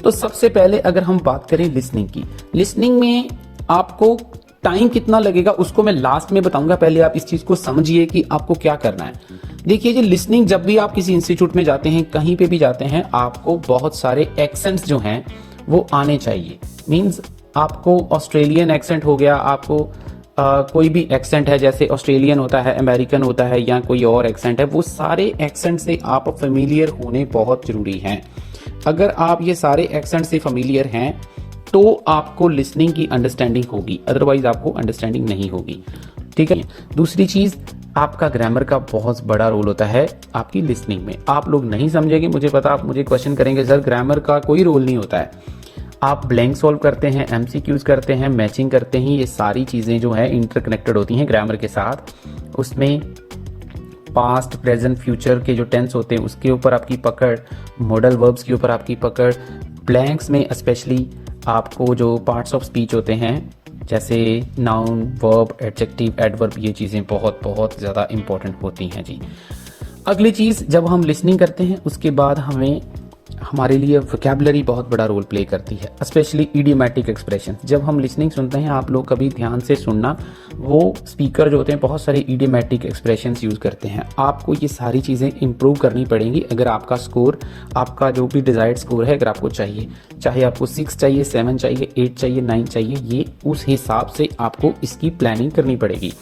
तो सबसे पहले अगर हम बात करें लिसनिंग में आपको टाइम कितना लगेगा उसको मैं लास्ट में बताऊंगा। पहले आप इस चीज को समझिए कि आपको क्या करना है। देखिए जी, लिसनिंग जब भी आप किसी इंस्टीट्यूट में जाते हैं, कहीं पे भी जाते हैं, आपको बहुत सारे एक्सेंट्स जो हैं वो आने चाहिए। मींस आपको ऑस्ट्रेलियन एक्सेंट हो गया, आपको कोई भी एक्सेंट है, जैसे ऑस्ट्रेलियन होता है, अमेरिकन होता है, या कोई और एक्सेंट है, वो सारे एक्सेंट से आप फेमिलियर होने बहुत जरूरी हैं। अगर आप ये सारे एक्सेंट से फेमिलियर हैं तो आपको लिसनिंग की अंडरस्टैंडिंग होगी, अदरवाइज आपको अंडरस्टैंडिंग नहीं होगी। ठीक है। दूसरी चीज, आपका ग्रामर का बहुत बड़ा रोल होता है आपकी लिसनिंग में। आप लोग नहीं समझेंगे, मुझे पता, आप मुझे क्वेश्चन करेंगे सर ग्रामर का कोई रोल नहीं होता है। आप ब्लैंक सॉल्व करते हैं, एमसीक्यूज करते हैं, मैचिंग करते हैं, ये सारी चीजें जो है इंटरकनेक्टेड होती हैं ग्रामर के साथ। उसमें पास्ट, प्रेजेंट, फ्यूचर के जो टेंस होते हैं उसके ऊपर आपकी पकड़, मॉडल वर्ब्स के ऊपर आपकी पकड़, ब्लैंक्स में स्पेशली आपको जो पार्ट्स ऑफ स्पीच होते हैं जैसे नाउन, वर्ब, एडजेक्टिव, एडवर्ब, ये चीज़ें बहुत बहुत ज़्यादा इंपॉर्टेंट होती हैं जी। अगली चीज़, जब हम लिसनिंग करते हैं उसके बाद हमारे लिए वोकैबुलरी बहुत बड़ा रोल प्ले करती है, स्पेशली इडियोमैटिक एक्सप्रेशन। जब हम लिसनिंग सुनते हैं, आप लोग कभी ध्यान से सुनना, वो स्पीकर जो होते हैं बहुत सारे इडियोमैटिक एक्सप्रेशंस यूज़ करते हैं। आपको ये सारी चीज़ें इंप्रूव करनी पड़ेंगी अगर आपका स्कोर, आपका जो भी डिजायर्ड स्कोर है, अगर आपको चाहिए, चाहे आपको 6 चाहिए, 7 चाहिए, 8 चाहिए, 9 चाहिए, ये उस हिसाब से आपको इसकी प्लानिंग करनी पड़ेगी।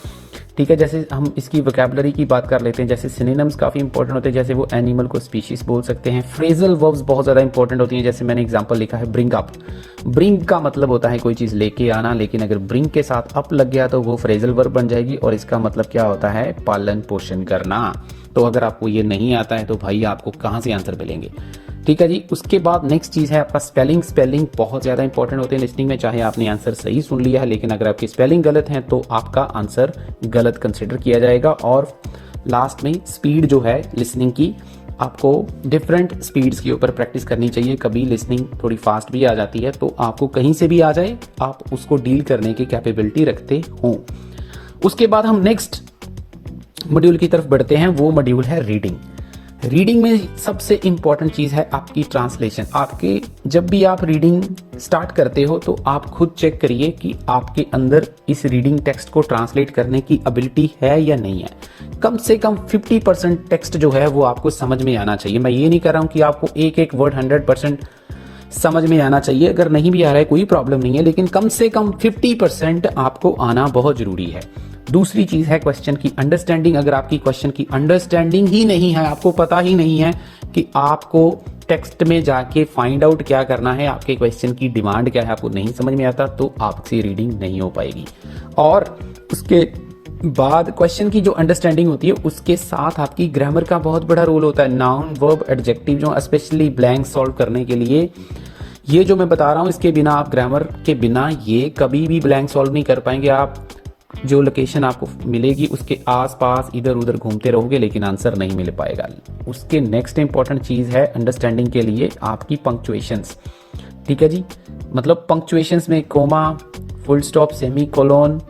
ठीक है। जैसे हम इसकी वोकैबुलरी की बात कर लेते हैं, जैसे सिनोनिम्स काफ़ी इंपॉर्टेंट होते हैं, जैसे वो एनिमल को स्पीशीज बोल सकते हैं। फ्रेजल वर्ब्स बहुत ज़्यादा इंपॉर्टेंट होती हैं, जैसे मैंने एग्जांपल लिखा है ब्रिंग अप। ब्रिंग का मतलब होता है कोई चीज़ लेके आना, लेकिन अगर ब्रिंग के साथ अप लग गया तो वो फ्रेजल वर्ब बन जाएगी, और इसका मतलब क्या होता है, पालन पोषण करना। तो अगर आपको ये नहीं आता है तो भाई आपको कहाँ से आंसर मिलेंगे। ठीक है जी। उसके बाद नेक्स्ट चीज़ है आपका स्पेलिंग बहुत ज़्यादा इंपॉर्टेंट होते हैं लिसनिंग में। चाहे आपने आंसर सही सुन लिया है, लेकिन अगर आपकी स्पेलिंग गलत है तो आपका आंसर गलत कंसिडर किया जाएगा। और लास्ट में स्पीड जो है लिसनिंग की, आपको डिफरेंट स्पीड्स के ऊपर प्रैक्टिस करनी चाहिए। कभी लिसनिंग थोड़ी फास्ट भी आ जाती है, तो आपको कहीं से भी आ जाए, आप उसको डील करने की कैपेबिलिटी रखते हो। उसके बाद हम नेक्स्ट मॉड्यूल की तरफ बढ़ते हैं, वो मॉड्यूल है रीडिंग में सबसे इंपॉर्टेंट चीज़ है आपकी ट्रांसलेशन। आपके जब भी आप रीडिंग स्टार्ट करते हो तो आप खुद चेक करिए कि आपके अंदर इस रीडिंग टेक्स्ट को ट्रांसलेट करने की एबिलिटी है या नहीं है। कम से कम 50% टेक्स्ट जो है वो आपको समझ में आना चाहिए। मैं ये नहीं कर रहा हूँ कि आपको एक एक वर्ड 100% समझ में आना चाहिए, अगर नहीं भी आ रहा है कोई प्रॉब्लम नहीं है, लेकिन कम से कम 50% आपको आना बहुत जरूरी है। दूसरी चीज है क्वेश्चन की अंडरस्टैंडिंग। अगर आपकी क्वेश्चन की अंडरस्टैंडिंग ही नहीं है, आपको पता ही नहीं है कि आपको टेक्स्ट में जाके फाइंड आउट क्या करना है, आपके क्वेश्चन की डिमांड क्या है, आपको नहीं समझ में आता, तो आपसे रीडिंग नहीं हो पाएगी। और उसके बाद क्वेश्चन की जो अंडरस्टैंडिंग होती है उसके साथ आपकी ग्रामर का बहुत बड़ा रोल होता है। नाउन, वर्ब, एडजेक्टिव जो स्पेशली ब्लैंक सॉल्व करने के लिए, ये जो मैं बता रहा हूँ, इसके बिना आप ग्रामर के बिना ये कभी भी ब्लैंक सॉल्व नहीं कर पाएंगे। आप जो लोकेशन आपको मिलेगी उसके आसपास इधर उधर घूमते रहोगे, लेकिन आंसर नहीं मिल पाएगा। उसके नेक्स्ट इंपॉर्टेंट चीज है अंडरस्टैंडिंग के लिए आपकी पंक्चुएशंस। ठीक है जी, मतलब पंक्चुएशंस में comma, full stop, semi colon,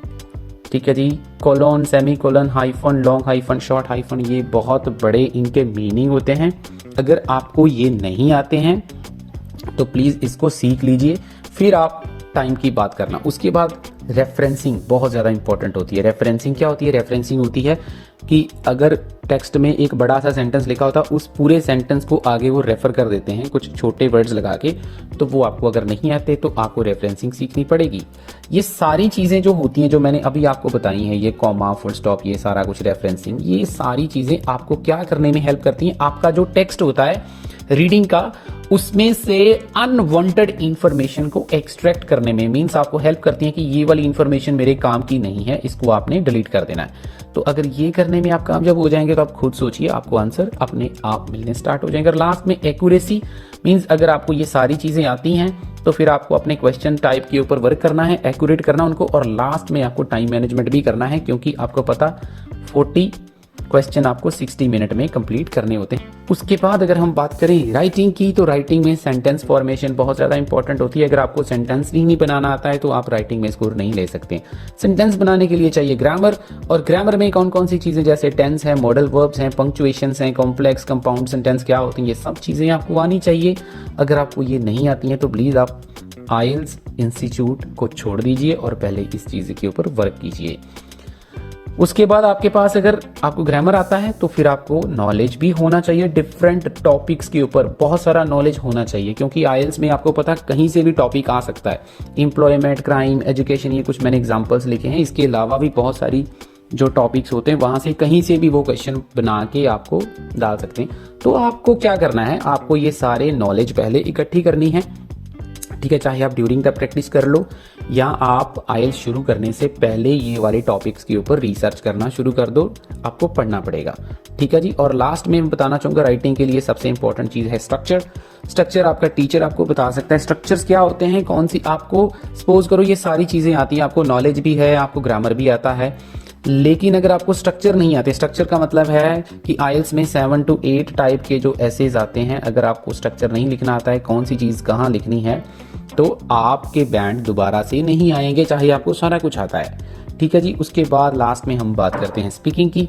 ठीक है जी, colon, semi colon, hyphen, long hyphen, short hyphen, ये बहुत बड़े इनके मीनिंग होते हैं। अगर आपको ये नहीं आते हैं तो प्लीज इसको सीख लीजिए, फिर आप टाइम की बात करना। उसके बाद रेफरेंसिंग बहुत ज़्यादा इंपॉर्टेंट होती है। रेफरेंसिंग क्या होती है? रेफरेंसिंग होती है कि अगर टेक्स्ट में एक बड़ा सा सेंटेंस लिखा होता है, उस पूरे सेंटेंस को आगे वो रेफर कर देते हैं कुछ छोटे वर्ड्स लगा के, तो वो आपको अगर नहीं आते तो आपको रेफरेंसिंग सीखनी पड़ेगी। ये सारी चीज़ें जो होती हैं, जो मैंने अभी आपको बताई हैं, ये कॉमा, फुल स्टॉप, ये सारा कुछ रेफरेंसिंग, ये सारी चीज़ें आपको क्या करने में हेल्प करती हैं? आपका जो टेक्स्ट होता है रीडिंग का, उसमें से अनवांटेड इंफॉर्मेशन को एक्सट्रैक्ट करने में, मींस आपको हेल्प करती है कि ये वाली इंफॉर्मेशन मेरे काम की नहीं है, इसको आपने डिलीट कर देना है। तो अगर ये करने में आप कामयाब हो जाएंगे तो आप खुद सोचिए, आपको आंसर अपने आप मिलने स्टार्ट हो जाएंगे। लास्ट में एक्यूरेसी, मींस अगर आपको ये सारी चीजें आती हैं तो फिर आपको अपने क्वेश्चन टाइप के ऊपर वर्क करना है, एक्यूरेट करना उनको, और लास्ट में आपको टाइम मैनेजमेंट भी करना है, क्योंकि आपको पता क्वेश्चन आपको 60 मिनट में कंप्लीट करने होते हैं। उसके बाद अगर हम बात करें राइटिंग की, तो राइटिंग में सेंटेंस फॉर्मेशन बहुत ज़्यादा इंपॉर्टेंट होती है। अगर आपको सेंटेंस ही नहीं बनाना आता है तो आप राइटिंग में स्कोर नहीं ले सकते। सेंटेंस बनाने के लिए चाहिए ग्रामर, और ग्रामर में कौन कौन सी चीज़ें, जैसे टेंस है, मॉडल वर्ब्स हैं, पंक्चुएशंस हैं, कॉम्प्लेक्स कंपाउंड सेंटेंस क्या होती हैं, ये सब चीज़ें आपको आनी चाहिए। अगर आपको ये नहीं आती हैं तो प्लीज़ आप आइल्स इंस्टीट्यूट को छोड़ दीजिए और पहले इस चीज़ के ऊपर वर्क कीजिए। उसके बाद आपके पास अगर आपको ग्रामर आता है तो फिर आपको नॉलेज भी होना चाहिए डिफरेंट टॉपिक्स के ऊपर, बहुत सारा नॉलेज होना चाहिए, क्योंकि आईएलटीएस में आपको पता कहीं से भी टॉपिक आ सकता है। एम्प्लॉयमेंट, क्राइम, एजुकेशन, ये कुछ मैंने एग्जांपल्स लिखे हैं। इसके अलावा भी बहुत सारी जो टॉपिक्स होते हैं वहाँ से कहीं से भी वो क्वेश्चन बना के आपको डाल सकते हैं। तो आपको क्या करना है, आपको ये सारे नॉलेज पहले इकट्ठी करनी है, ठीक है। चाहे आप ड्यूरिंग द प्रैक्टिस कर लो या आप आईएलटीएस शुरू करने से पहले ये वाले टॉपिक्स के ऊपर रिसर्च करना शुरू कर दो, आपको पढ़ना पड़ेगा, ठीक है जी। और लास्ट में मैं बताना चाहूँगा राइटिंग के लिए सबसे इंपॉर्टेंट चीज़ है स्ट्रक्चर। स्ट्रक्चर आपका टीचर आपको बता सकता है स्ट्रक्चर्स क्या होते हैं, कौन सी, आपको सपोज करो ये सारी चीज़ें आती हैं, आपको नॉलेज भी है, आपको ग्रामर भी आता है, लेकिन अगर आपको स्ट्रक्चर नहीं आते, स्ट्रक्चर का मतलब है कि आईएलटीएस में 7 to 8 टाइप के जो एसेज आते हैं, अगर आपको स्ट्रक्चर नहीं लिखना आता है, कौन सी चीज़ कहाँ लिखनी है, तो आपके बैंड दोबारा से नहीं आएंगे, चाहे आपको सारा कुछ आता है, ठीक है जी। उसके बाद लास्ट में हम बात करते हैं स्पीकिंग की।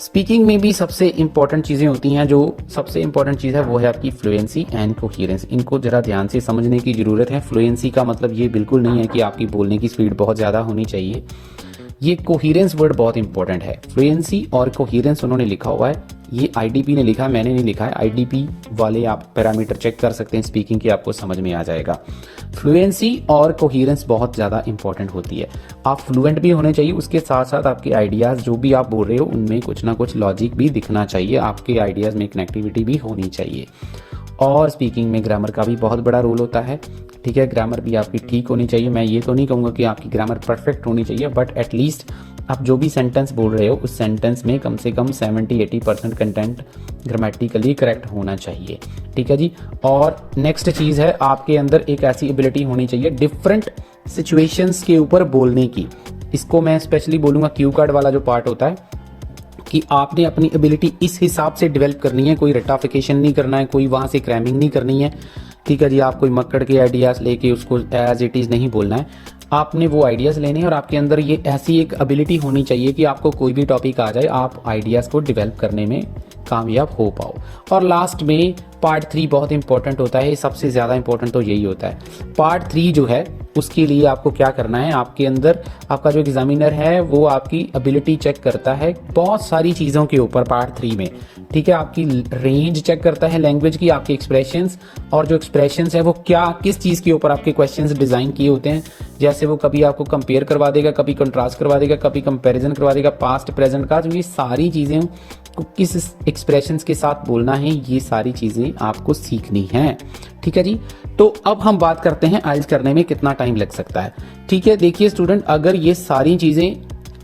स्पीकिंग में भी सबसे इंपॉर्टेंट चीज़ें होती हैं, जो सबसे इंपॉर्टेंट चीज़ है वो है आपकी फ्लुएंसी एंड कोहेरेंस। इनको ज़रा ध्यान से समझने की ज़रूरत है। फ्लुएंसी का मतलब ये बिल्कुल नहीं है कि आपकी बोलने की स्पीड बहुत ज़्यादा होनी चाहिए, ये कोहेरेंस वर्ड बहुत इंपॉर्टेंट है। फ्लुएंसी और कोहेरेंस उन्होंने लिखा हुआ है, ये आईडीपी ने लिखा है, मैंने नहीं लिखा है। आईडीपी वाले आप पैरामीटर चेक कर सकते हैं स्पीकिंग की, आपको समझ में आ जाएगा। फ्लुएंसी और कोहेरेंस बहुत ज़्यादा इंपॉर्टेंट होती है। आप फ्लुएंट भी होने चाहिए, उसके साथ साथ आपके आइडियाज़ जो भी आप बोल रहे हो उनमें कुछ ना कुछ लॉजिक भी दिखना चाहिए, आपके आइडियाज़ में कनेक्टिविटी भी होनी चाहिए। और स्पीकिंग में ग्रामर का भी बहुत बड़ा रोल होता है, ठीक है। ग्रामर भी आपकी ठीक होनी चाहिए। मैं ये तो नहीं कहूँगा कि आपकी ग्रामर परफेक्ट होनी चाहिए, बट एटलीस्ट आप जो भी सेंटेंस बोल रहे हो उस सेंटेंस में कम से कम 70-80% कंटेंट ग्रामेटिकली करेक्ट होना चाहिए, ठीक है जी। और नेक्स्ट चीज़ है, आपके अंदर एक ऐसी एबिलिटी होनी चाहिए डिफरेंट सिचुएशंस के ऊपर बोलने की। इसको मैं स्पेशली बोलूँगा क्यू कार्ड वाला जो पार्ट होता है, कि आपने अपनी एबिलिटी इस हिसाब से डेवलप करनी है, कोई रटाफिकेशन नहीं करना है, कोई वहाँ से क्रैमिंग नहीं करनी है, ठीक है जी। आप कोई मक्कड़ के आइडियाज़ लेके उसको एज इट इज़ नहीं बोलना है, आपने वो आइडियाज़ लेने हैं और आपके अंदर ये ऐसी एक एबिलिटी होनी चाहिए कि आपको कोई भी टॉपिक आ जाए, आप आइडियाज़ को डेवलप करने में कामयाब हो पाओ। और लास्ट में पार्ट 3 बहुत इंपॉर्टेंट होता है, सबसे ज़्यादा इंपॉर्टेंट तो यही होता है। पार्ट 3 जो है उसके लिए आपको क्या करना है, आपके अंदर आपका जो एग्जामिनर है वो आपकी एबिलिटी चेक करता है बहुत सारी चीज़ों के ऊपर पार्ट 3 में, ठीक है। आपकी रेंज चेक करता है लैंग्वेज की, आपके एक्सप्रेशंस, और जो एक्सप्रेशंस है वो क्या किस चीज़ के ऊपर आपके क्वेश्चंस डिज़ाइन किए होते हैं। जैसे वो कभी आपको कंपेयर करवा देगा, कभी कंट्रास्ट करवा देगा, कभी कंपैरिजन करवा देगा पास्ट प्रेजेंट का, तो ये सारी चीज़ें को किस एक्सप्रेशंस के साथ बोलना है, ये सारी चीज़ें आपको सीखनी है, ठीक है जी। तो अब हम बात करते हैं आइल्स करने में कितना टाइम लग सकता है, ठीक है। देखिए स्टूडेंट, अगर ये सारी चीज़ें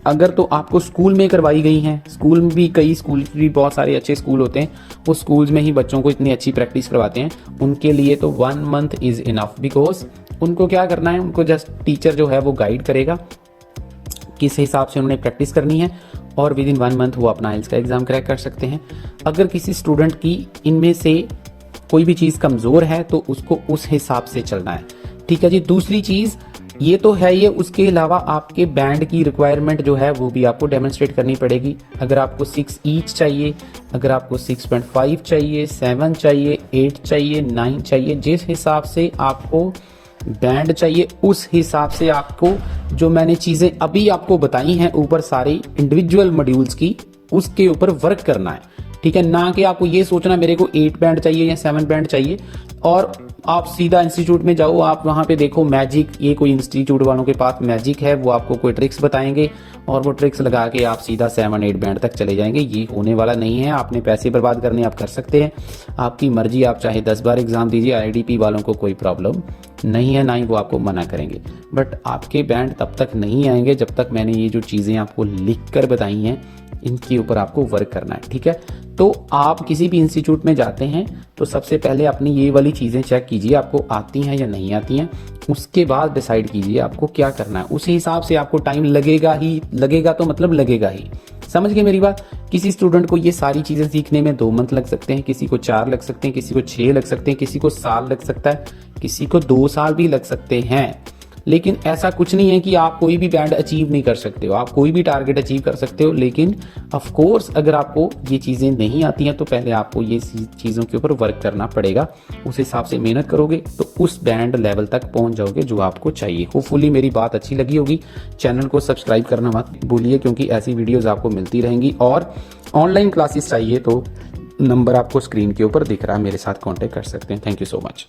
अगर तो आपको स्कूल में करवाई गई हैं, स्कूल में भी कई स्कूल भी बहुत सारे अच्छे स्कूल होते हैं, वो स्कूल्स में ही बच्चों को इतनी अच्छी प्रैक्टिस करवाते हैं, उनके लिए तो 1 मंथ इज़ इनफ, बिकॉज उनको क्या करना है, उनको जस्ट टीचर जो है वो गाइड करेगा किस हिसाब से उन्होंने प्रैक्टिस करनी है, और विद इन 1 मंथ वो अपना आइल्स का एग्ज़ाम क्रैक कर सकते हैं। अगर किसी स्टूडेंट की इनमें से कोई भी चीज़ कमज़ोर है तो उसको उस हिसाब से चलना है, ठीक है जी। दूसरी चीज़ ये तो है ये, उसके अलावा आपके बैंड की रिक्वायरमेंट जो है वो भी आपको डेमोन्स्ट्रेट करनी पड़ेगी। अगर आपको 6 ईच चाहिए, अगर आपको 6.5 चाहिए, 7 चाहिए, 8 चाहिए, 9 चाहिए, जिस हिसाब से आपको बैंड चाहिए उस हिसाब से आपको जो मैंने चीज़ें अभी आपको बताई हैं ऊपर सारी इंडिविजुअल मॉड्यूल्स की, उसके ऊपर वर्क करना है, ठीक है। ना कि आपको ये सोचना मेरे को 8 बैंड चाहिए या 7 बैंड चाहिए और आप सीधा इंस्टीट्यूट में जाओ, आप वहाँ पे देखो मैजिक, ये कोई इंस्टीट्यूट वालों के पास मैजिक है, वो आपको कोई ट्रिक्स बताएंगे और वो ट्रिक्स लगा के आप सीधा 7-8 बैंड तक चले जाएंगे। ये होने वाला नहीं है। आपने पैसे बर्बाद करने आप कर सकते हैं, आपकी मर्जी, आप चाहे 10 बार एग्जाम दीजिए, आईडीपी वालों को कोई प्रॉब्लम नहीं है, ना ही वो आपको मना करेंगे, बट आपके बैंड तब तक नहीं आएंगे जब तक मैंने ये जो चीज़ें आपको लिख कर बताई हैं इनके ऊपर आपको वर्क करना है, ठीक है। तो आप किसी भी इंस्टीट्यूट में जाते हैं तो सबसे पहले अपनी ये वाली चीज़ें चेक कीजिए आपको आती हैं या नहीं आती हैं, उसके बाद डिसाइड कीजिए आपको क्या करना है। उसी हिसाब से आपको टाइम लगेगा ही, लगेगा तो मतलब लगेगा ही, समझ गए मेरी बात। किसी स्टूडेंट को ये सारी चीजें सीखने में 2 मंथ लग सकते हैं, किसी को 4 लग सकते हैं, किसी को 6 लग सकते हैं, किसी को साल लग सकता है, किसी को 2 साल भी लग सकते हैं। लेकिन ऐसा कुछ नहीं है कि आप कोई भी बैंड अचीव नहीं कर सकते हो, आप कोई भी टारगेट अचीव कर सकते हो। लेकिन ऑफ कोर्स अगर आपको ये चीज़ें नहीं आती हैं तो पहले आपको ये चीज़ों के ऊपर वर्क करना पड़ेगा। उस हिसाब से मेहनत करोगे तो उस बैंड लेवल तक पहुंच जाओगे जो आपको चाहिए। होपफुली मेरी बात अच्छी लगी होगी। चैनल को सब्सक्राइब करना मत भूलिए क्योंकि ऐसी वीडियोज़ आपको मिलती रहेंगी। और ऑनलाइन क्लासेस चाहिए तो नंबर आपको स्क्रीन के ऊपर दिख रहा है, मेरे साथ कॉन्टेक्ट कर सकते हैं। Thank you so much.